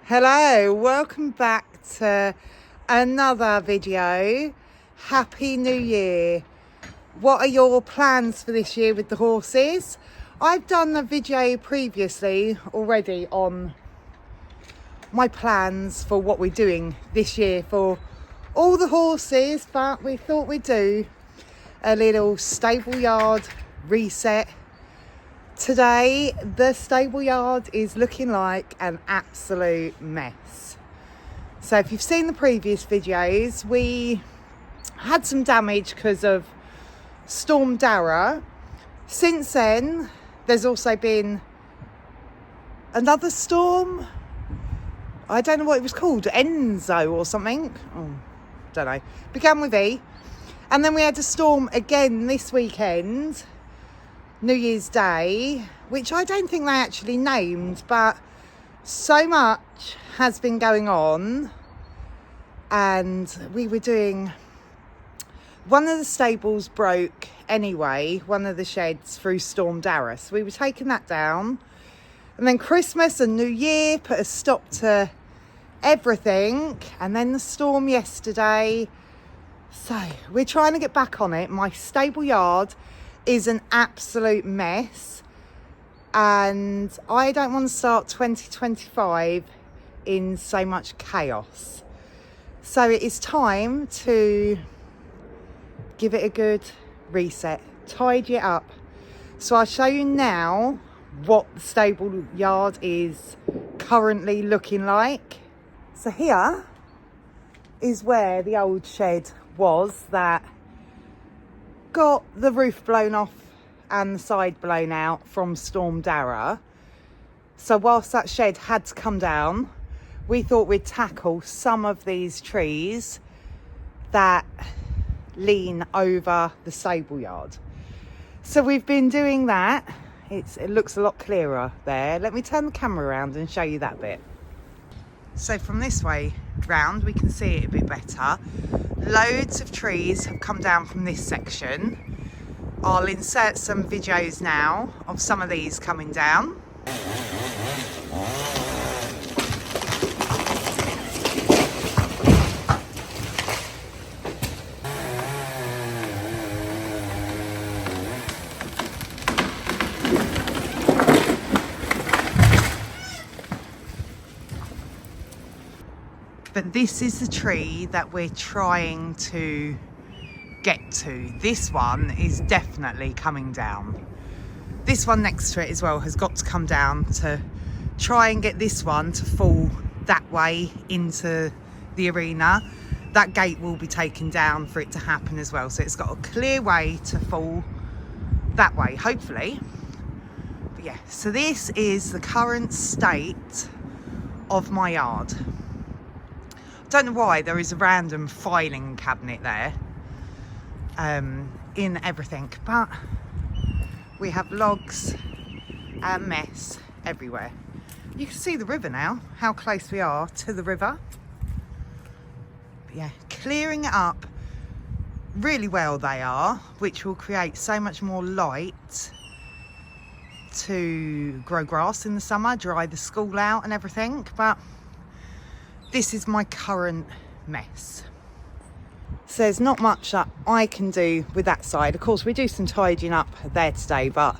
Hello, welcome back to another video. Happy New Year. What are your plans for this year with the horses? I've done a video previously already on my plans for what we're doing this year for all the horses, but we thought we'd do a little stable yard reset. Today, the stable yard is looking like an absolute mess. So if you've seen the previous videos, we had some damage because of Storm Dara. Since then, there's also been another storm. I don't know what it was called, Enzo or something. Don't know. Began with E. And then we had a storm again this weekend, New Year's Day, which I don't think they actually named, but so much has been going on. And we were doing, one of the stables broke anyway, one of the sheds through Storm Dara. So we were taking that down. And then Christmas and New Year put a stop to everything. And then the storm yesterday. So we're trying to get back on it. My stable yard is an absolute mess, and I don't want to start 2025 in so much chaos. So it is time to give it a good reset, tidy it up. So I'll show you now what the stable yard is currently looking like. So here is where the old shed was that got the roof blown off and the side blown out from Storm Dara. So whilst that shed had to come down, we thought we'd tackle some of these trees that lean over the stable yard. So we've been doing that. It looks a lot clearer there. Let me turn the camera around and show you that bit. So from this way round, we can see it a bit better. Loads of trees have come down from this section. I'll insert some videos now of some of these coming down. But this is the tree that we're trying to get to. This one is definitely coming down. This one next to it as well has got to come down to try and get this one to fall that way into the arena. That gate will be taken down for it to happen as well. So it's got a clear way to fall that way, hopefully. But yeah, so this is the current state of my yard. Don't know why there is a random filing cabinet there in everything, but we have logs and mess everywhere. You can see the river now, how close we are to the river. But yeah, clearing it up really well they are, which will create so much more light to grow grass in the summer, dry the school out and everything. But this is my current mess. So there's not much that I can do with that side. Of course, we do some tidying up there today, but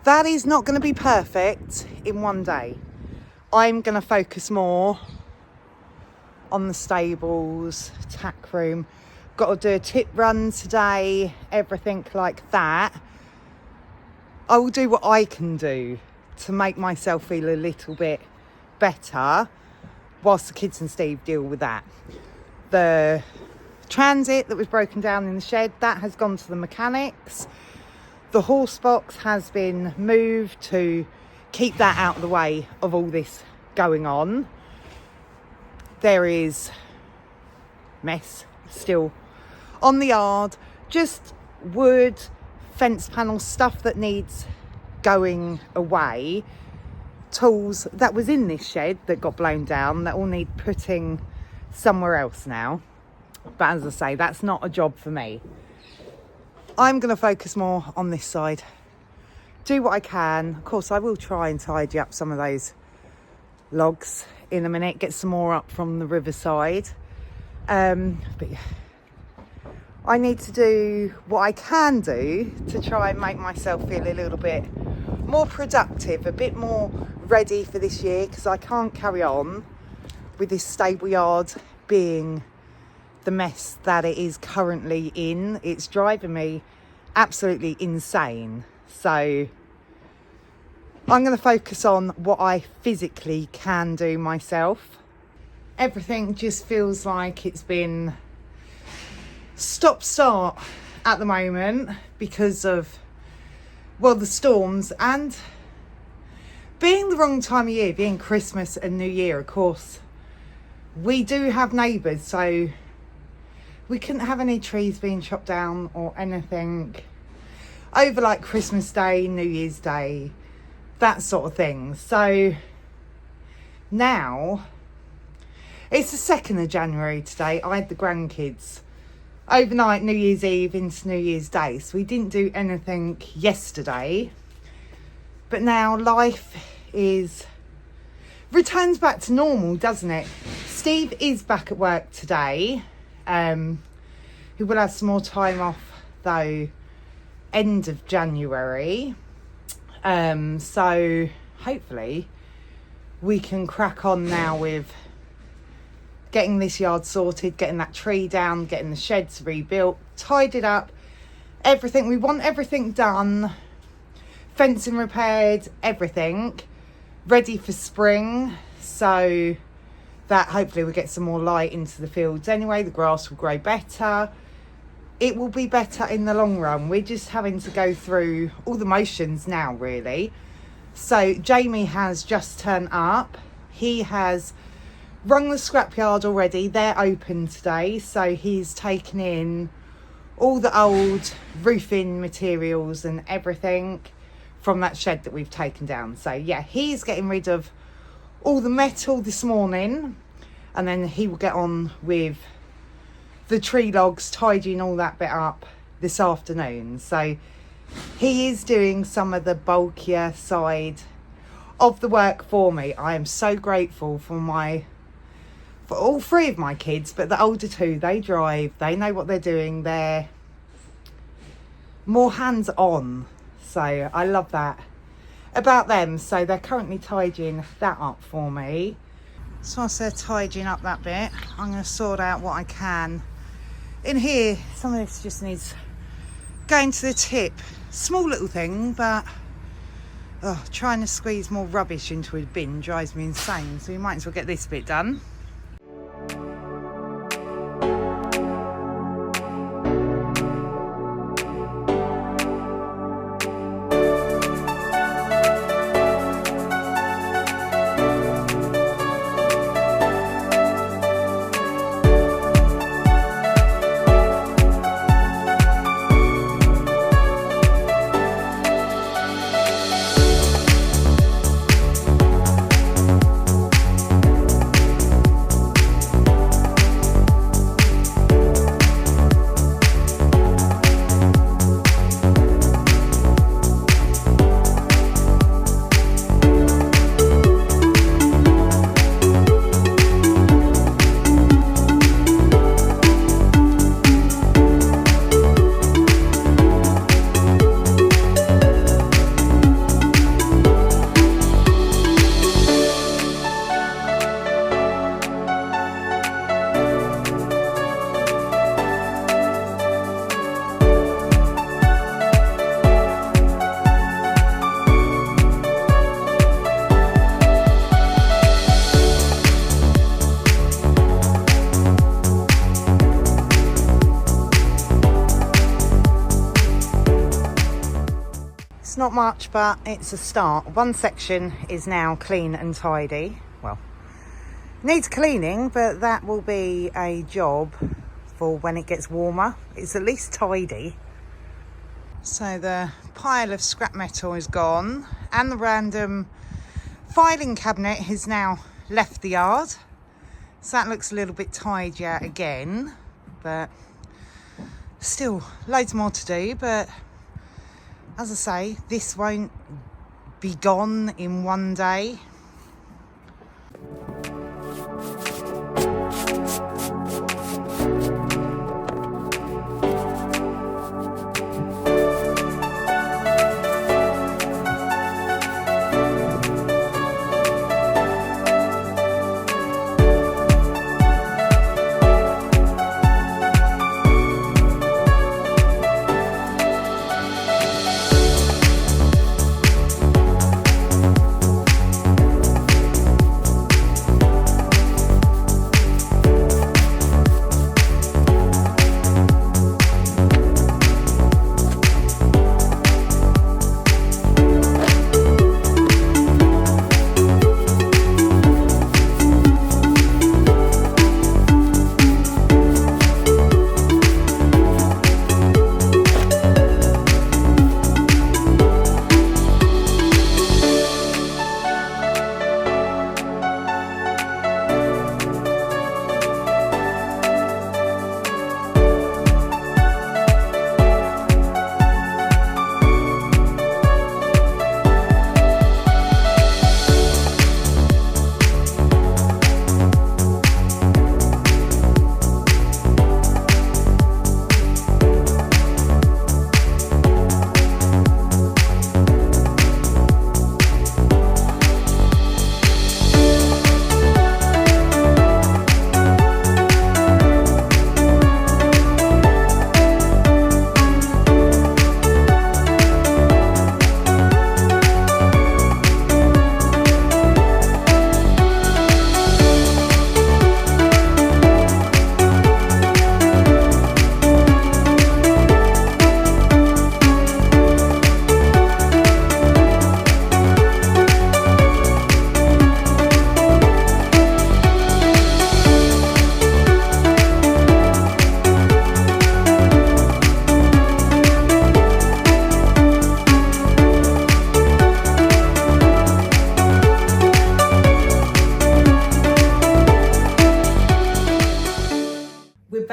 that is not going to be perfect in one day. I'm going to focus more on the stables, tack room. Got to do a tip run today, everything like that. I will do what I can do to make myself feel a little bit better, whilst the kids and Steve deal with that. The transit that was broken down in the shed, that has gone to the mechanics. The horse box has been moved to keep that out of the way of all this going on. There is mess still on the yard, just wood, fence panel stuff that needs going away. Tools that was in this shed that got blown down that will need putting somewhere else now. But as I say, that's not a job for me. I'm going to focus more on this side, do what I can. Of course, I will try and tidy up some of those logs in a minute, get some more up from the riverside. But yeah, I need to do what I can do to try and make myself feel a little bit more productive, a bit more ready for this year, because I can't carry on with this stable yard being the mess that it is currently in. It's driving me absolutely insane. So I'm going to focus on what I physically can do myself. Everything just feels like it's been stop-start at the moment because of, well, the storms and being the wrong time of year, being Christmas and New Year. Of course, we do have neighbours, so we couldn't have any trees being chopped down or anything over like Christmas Day, New Year's Day, that sort of thing. So now it's the 2nd of January today. I had the grandkids overnight, New Year's Eve into New Year's Day, so we didn't do anything yesterday. But now life returns back to normal, doesn't it? Steve is back at work today. He will have some more time off though, end of January. So hopefully we can crack on now with getting this yard sorted, getting that tree down, getting the sheds rebuilt, tidied up, everything. We want everything done, fencing repaired, everything ready for spring, so that hopefully we'll get some more light into the fields anyway. The grass will grow better. It will be better in the long run. We're just having to go through all the motions now, really. So Jamie has just turned up. He has rung the scrapyard already. They're open today, so he's taken in all the old roofing materials and everything from that shed that we've taken down. So yeah, he's getting rid of all the metal this morning, and then he will get on with the tree logs, tidying all that bit up this afternoon. So he is doing some of the bulkier side of the work for me. I am so grateful for all 3 of my kids, but the older 2, they drive, they know what they're doing, they're more hands-on. So I love that about them. So they're currently tidying that up for me. So whilst they're tidying up that bit, I'm going to sort out what I can in here. Some of this just needs going to the tip. Small little thing, but trying to squeeze more rubbish into a bin drives me insane. So we might as well get this bit done. It's not much, but it's a start. One section is now clean and tidy. Well, needs cleaning, but that will be a job for when it gets warmer. It's at least tidy. So the pile of scrap metal is gone, and the random filing cabinet has now left the yard. So that looks a little bit tidier again, but still loads more to do. But as I say, this won't be gone in one day.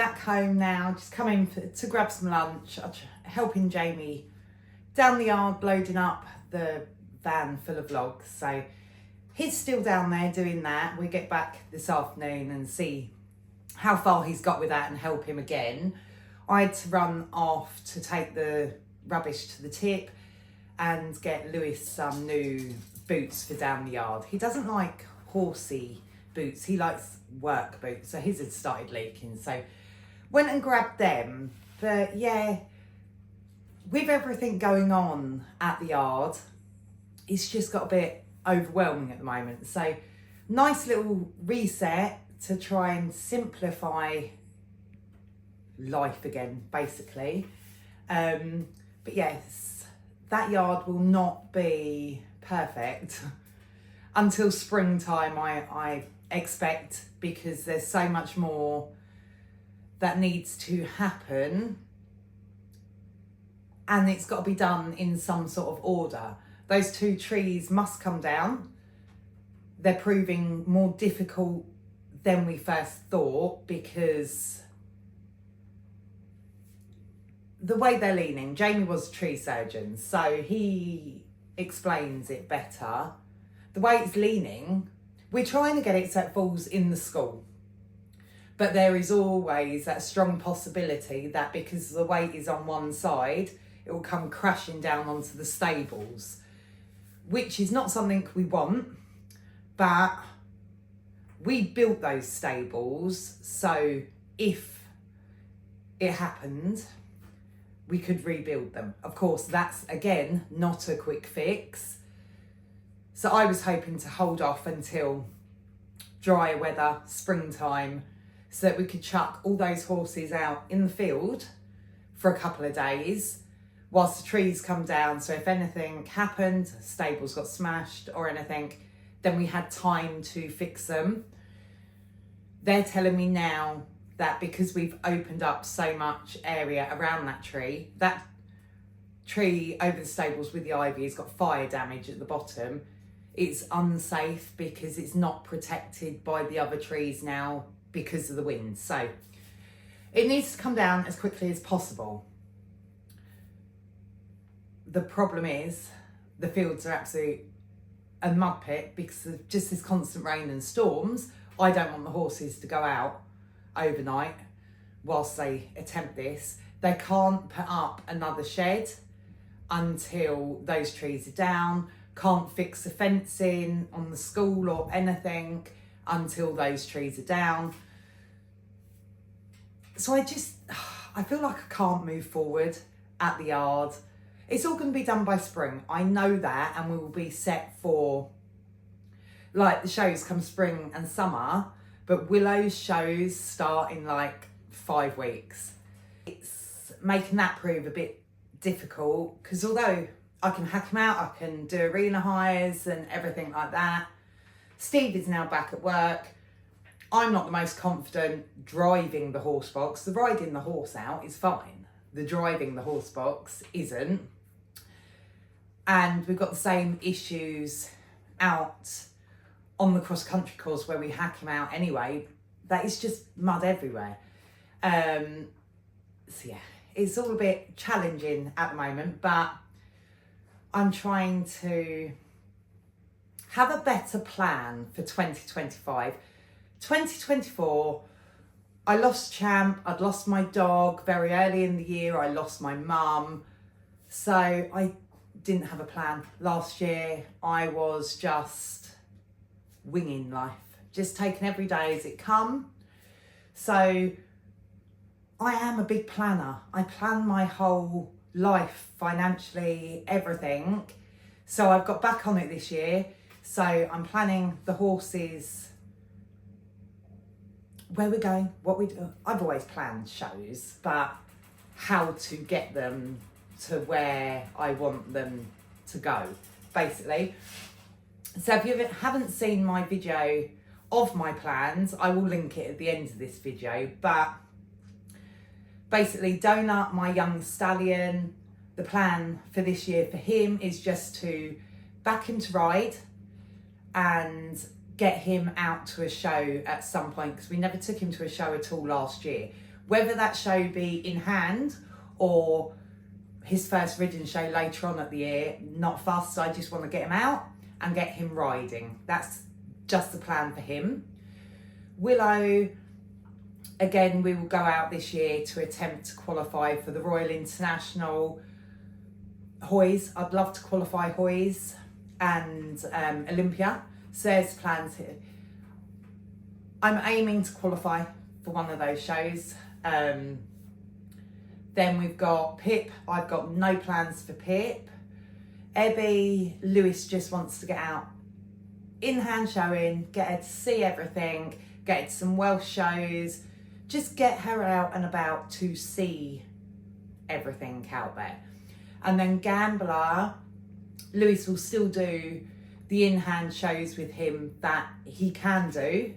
back home now, just coming to grab some lunch. I'm helping Jamie down the yard, loading up the van full of logs. So he's still down there doing that. We get back this afternoon and see how far he's got with that and help him again. I had to run off to take the rubbish to the tip and get Lewis some new boots for down the yard. He doesn't like horsey boots, he likes work boots, so his had started leaking, so went and grabbed them. But yeah, with everything going on at the yard, it's just got a bit overwhelming at the moment. So nice little reset to try and simplify life again, basically. But yes, that yard will not be perfect until springtime, I expect, because there's so much more that needs to happen and it's got to be done in some sort of order. Those 2 trees must come down. They're proving more difficult than we first thought because the way they're leaning, Jamie was a tree surgeon, so he explains it better. The way it's leaning, we're trying to get it so it falls in the school. But there is always that strong possibility that because the weight is on one side, it will come crashing down onto the stables, which is not something we want, but we built those stables, so if it happened, we could rebuild them. Of course, that's, again, not a quick fix. So I was hoping to hold off until drier weather, springtime, so that we could chuck all those horses out in the field for a couple of days whilst the trees come down. So if anything happened, stables got smashed or anything, then we had time to fix them. They're telling me now that because we've opened up so much area around that tree over the stables with the ivy has got fire damage at the bottom. It's unsafe because it's not protected by the other trees now because of the wind. So it needs to come down as quickly as possible. The problem is the fields are absolute a mud pit because of just this constant rain and storms. I don't want the horses to go out overnight whilst they attempt this. They can't put up another shed until those trees are down, can't fix the fencing on the school or anything until those trees are down. So I feel like I can't move forward at the yard. It's all going to be done by spring, I know that, and we will be set for, like, the shows come spring and summer, but Willow's shows start in like 5 weeks. It's making that prove a bit difficult because although I can hack him out, I can do arena hires and everything like that. Steve is now back at work. I'm not the most confident driving the horse box. The riding the horse out is fine. The driving the horse box isn't. And we've got the same issues out on the cross-country course where we hack him out anyway. That is just mud everywhere. So yeah, it's all a bit challenging at the moment, but I'm trying to have a better plan for 2025. 2024, I lost Champ, I'd lost my dog very early in the year, I lost my mum. So I didn't have a plan. Last year, I was just winging life, just taking every day as it come. So I am a big planner. I plan my whole life, financially, everything. So I've got back on it this year. So I'm planning the horses, where we're going, what we do. I've always planned shows, but how to get them to where I want them to go, basically. So if you haven't seen my video of my plans, I will link it at the end of this video. But basically, Donut, my young stallion, the plan for this year for him is just to back him to ride and get him out to a show at some point, because we never took him to a show at all last year. whether that show be in hand or his first ridden show later on at the year, not fussed. I just want to get him out and get him riding. That's just the plan for him. Willow, again, we will go out this year to attempt to qualify for the Royal International Hoys. I'd love to qualify Hoys and Olympia. So there's plans here. I'm aiming to qualify for one of those shows. Then we've got Pip. I've got no plans for Pip. Ebby, Lewis just wants to get out in-hand showing, get her to see everything, get her to some Welsh shows, just get her out and about to see everything out there. And then Gambler, Lewis will still do the in-hand shows with him that he can do.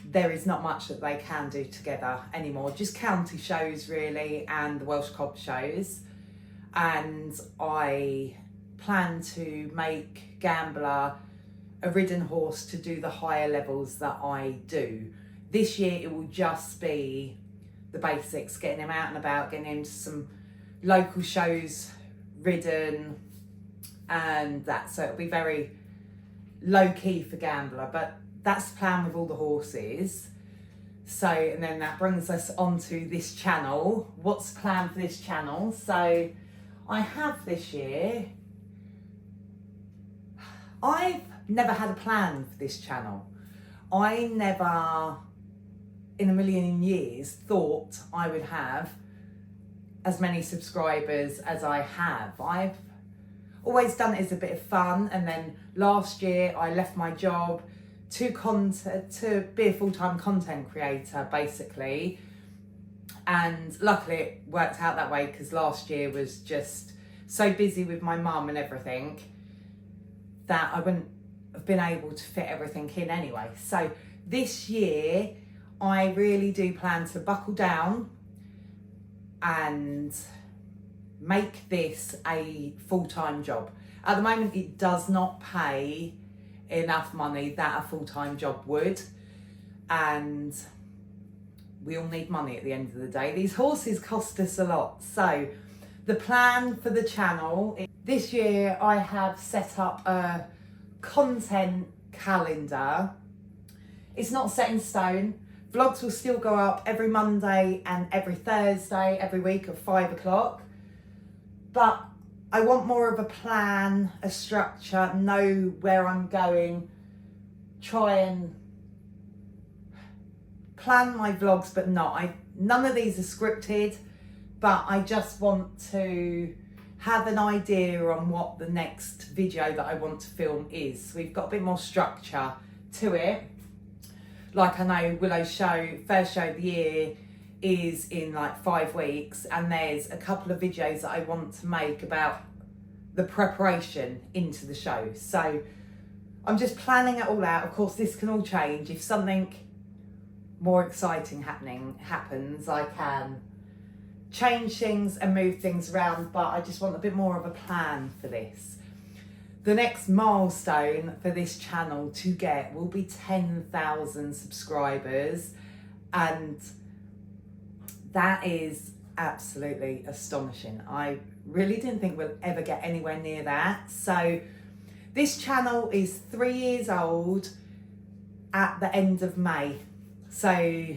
There is not much that they can do together anymore, just county shows really and the Welsh Cob shows. And I plan to make Gambler a ridden horse to do the higher levels that I do. This year it will just be the basics, getting him out and about, getting him to some local shows ridden and that. So it'll be very low key for Gambler, but that's the plan with all the horses. So, and then that brings us onto this channel. What's the plan for this channel? So I have this year, I've never had a plan for this channel. I never in a million years thought I would have as many subscribers as I have. I've always done it as a bit of fun, and then last year I left my job to be a full-time content creator basically, and luckily it worked out that way because last year was just so busy with my mum and everything that I wouldn't have been able to fit everything in anyway. So this year I really do plan to buckle down and make this a full-time job. At the moment it does not pay enough money that a full-time job would, and we all need money at the end of the day. These horses cost us a lot. So the plan for the channel, this year I have set up a content calendar. It's not set in stone. Vlogs will still go up every Monday and every Thursday every week at 5 o'clock, but I want more of a plan, a structure, know where I'm going, try and plan my vlogs, but none of these are scripted, but I just want to have an idea on what the next video that I want to film is. So we've got a bit more structure to it. Like I know Willow's first show of the year is in like 5 weeks, and there's a couple of videos that I want to make about the preparation into the show. So I'm just planning it all out. Of course this can all change. If something more exciting happens, I can change things and move things around, but I just want a bit more of a plan for this. The next milestone for this channel to get will be 10,000 subscribers, and that is absolutely astonishing. I really didn't think we'll ever get anywhere near that. So this channel is 3 years old at the end of May. So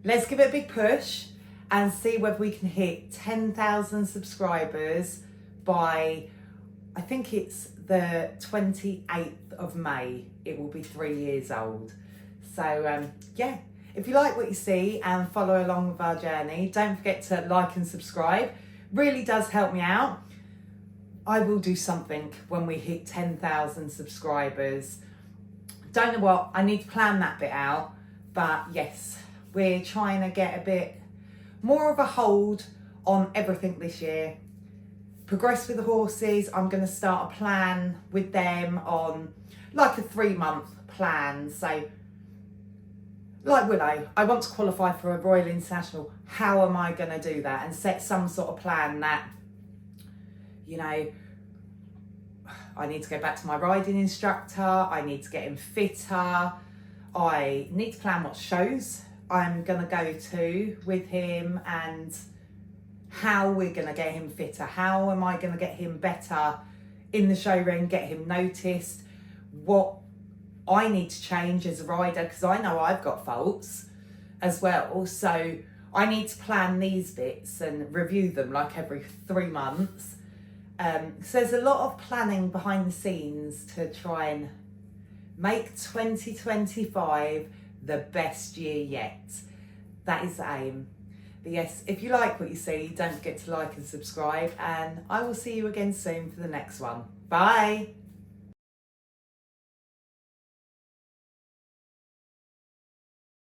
let's give it a big push and see whether we can hit 10,000 subscribers by, I think it's the 28th of May. It will be 3 years old. So yeah, if you like what you see and follow along with our journey, don't forget to like and subscribe. Really does help me out. I will do something when we hit 10,000 subscribers. Don't know what, I need to plan that bit out, but yes, we're trying to get a bit more of a hold on everything this year. Progress with the horses. I'm going to start a plan with them on like a 3-month plan. So like Willow, I want to qualify for a Royal International. How am I going to do that? And set some sort of plan that, you know, I need to go back to my riding instructor. I need to get him fitter. I need to plan what shows I'm going to go to with him, and how we're going to get him fitter. How am I going to get him better in the show ring, get him noticed, what I need to change as a rider, because I know I've got faults as well. So I need to plan these bits and review them like every 3 months. So there's a lot of planning behind the scenes to try and make 2025 the best year yet. That is the aim. But yes, if you like what you see, don't forget to like and subscribe, and I will see you again soon for the next one. Bye.